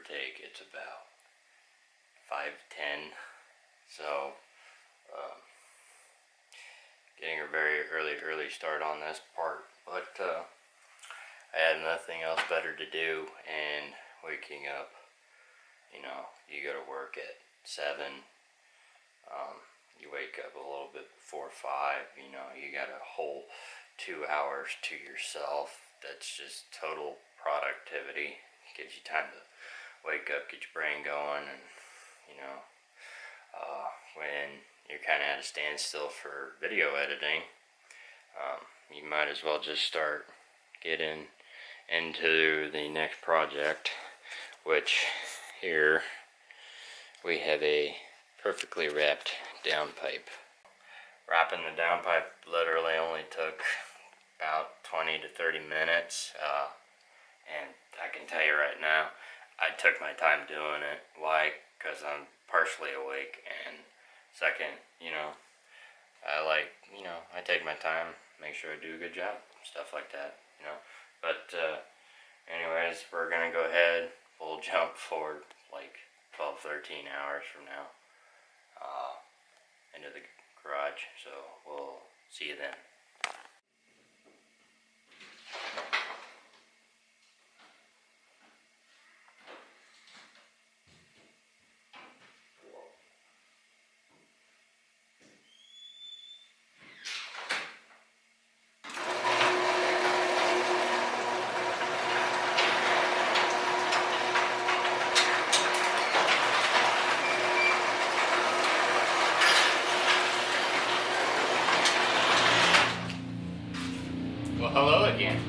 take, it's about 5:10. So getting a very early start on this part, but I had nothing else better to do, and waking up, you know, you go to work at 7, you wake up a little bit before 5, you know, you got a whole 2 hours to yourself. That's just total productivity. It gives you time to wake up, get your brain going, and you know, when you're kind of at a standstill for video editing, you might as well just start getting into the next project, which here we have a perfectly wrapped downpipe. Wrapping the downpipe literally only took about 20 to 30 minutes, and I can tell you right now, I took my time doing it. Why? Because I'm partially awake, and second, you know, I take my time, make sure I do a good job, stuff like that, you know. But anyways, we're gonna go ahead, we'll jump forward like 12-13 hours from now into the garage, so we'll see you then. Well, hello again.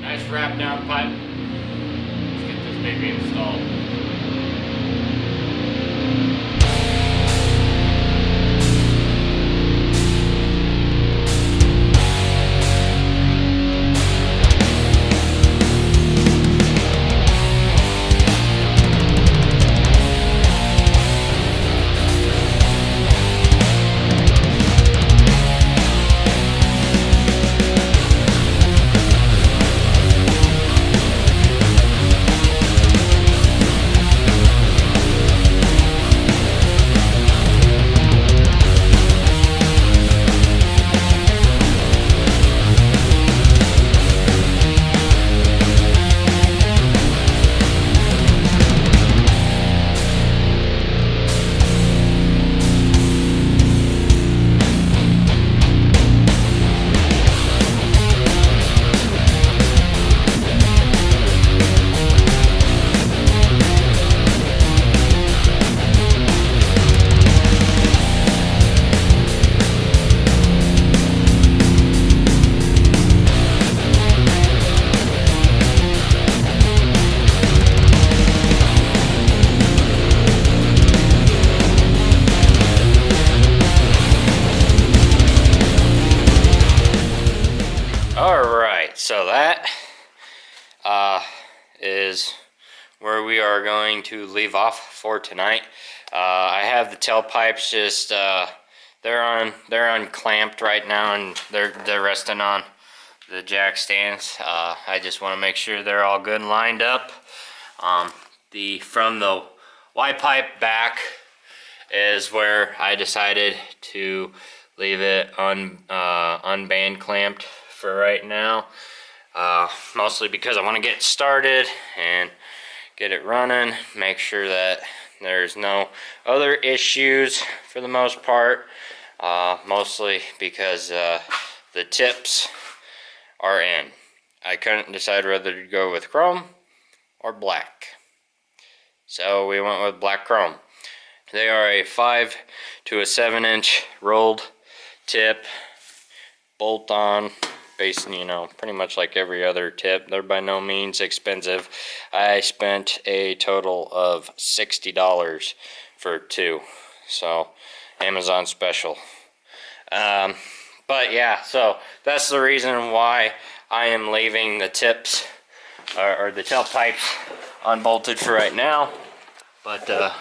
Nice wrap down pipe. Let's get this baby installed. Alright, so that is where we are going to leave off for tonight. I have the tailpipes just they're unclamped right now, and they're resting on the jack stands. I just want to make sure they're all good and lined up. From the Y pipe back is where I decided to leave it unband clamped for right now, mostly because I want to get started and get it running, make sure that there's no other issues for the most part, mostly because the tips are in. I couldn't decide whether to go with chrome or black, so we went with black chrome. They are a 5 to a 7 inch rolled tip, bolt on, based, you know, pretty much like every other tip. They're by no means expensive. I spent a total of $60 for 2, so Amazon special. But yeah, so that's the reason why I am leaving the tips or the tailpipes unbolted for right now. But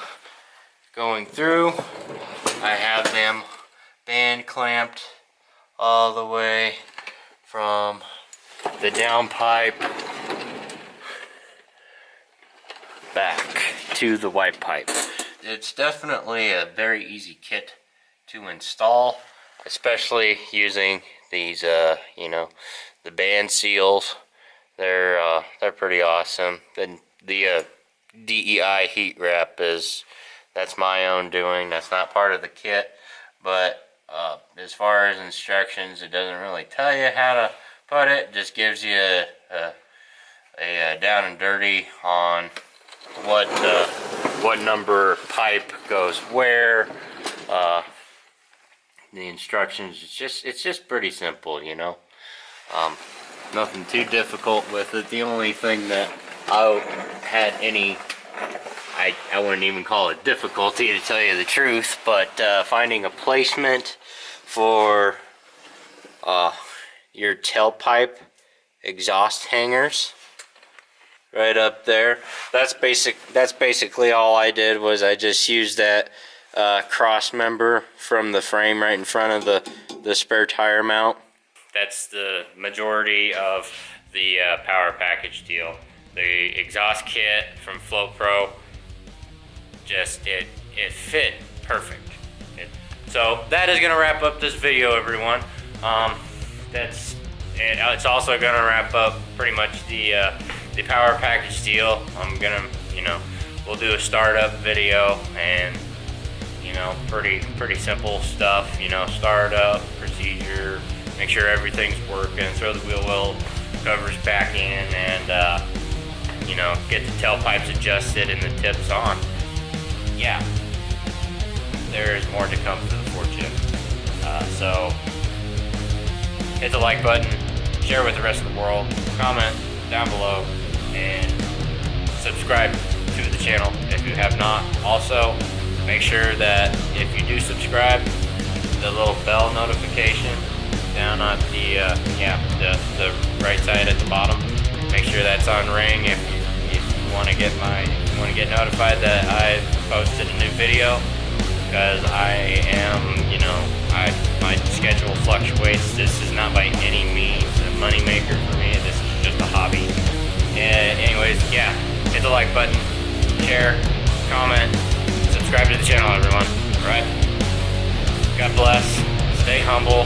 going through, I have them band clamped all the way from the downpipe to the white pipe. It's definitely a very easy kit to install, especially using these, you know, the band seals. They're pretty awesome. Then the DEI heat wrap that's my own doing. That's not part of the kit, but as far as instructions, it doesn't really tell you how to put it. Just gives you a down and dirty on what number pipe goes where. The instructions, it's just pretty simple, you know. Nothing too difficult with it. The only thing that I had I wouldn't even call it difficulty, to tell you the truth, but finding a placement for your tailpipe exhaust hangers right up there. That's basically all I did. Was I just used that cross member from the frame right in front of the spare tire mount. That's the majority of the power package deal. The exhaust kit from FLO Pro, just it fit perfect. So that is gonna wrap up this video, everyone. It's also gonna wrap up pretty much the power package deal. I'm gonna, you know, we'll do a startup video, and you know, pretty simple stuff. You know, startup procedure, make sure everything's working, throw the wheel well covers back in, and you know, get the tailpipes adjusted and the tips on. Yeah, there is more to come for the fortune. So hit the like button, share with the rest of the world, comment down below, and subscribe to the channel if you have not. Also, make sure that if you do subscribe, the little bell notification down at the right side at the bottom, make sure that's on ring if you want to get notified that I posted a new video, because I am, you know, my schedule fluctuates. This is not by any means a money maker for me. This is just a hobby. Anyways, yeah, hit the like button, share, comment, subscribe to the channel, everyone. All right. God bless. Stay humble.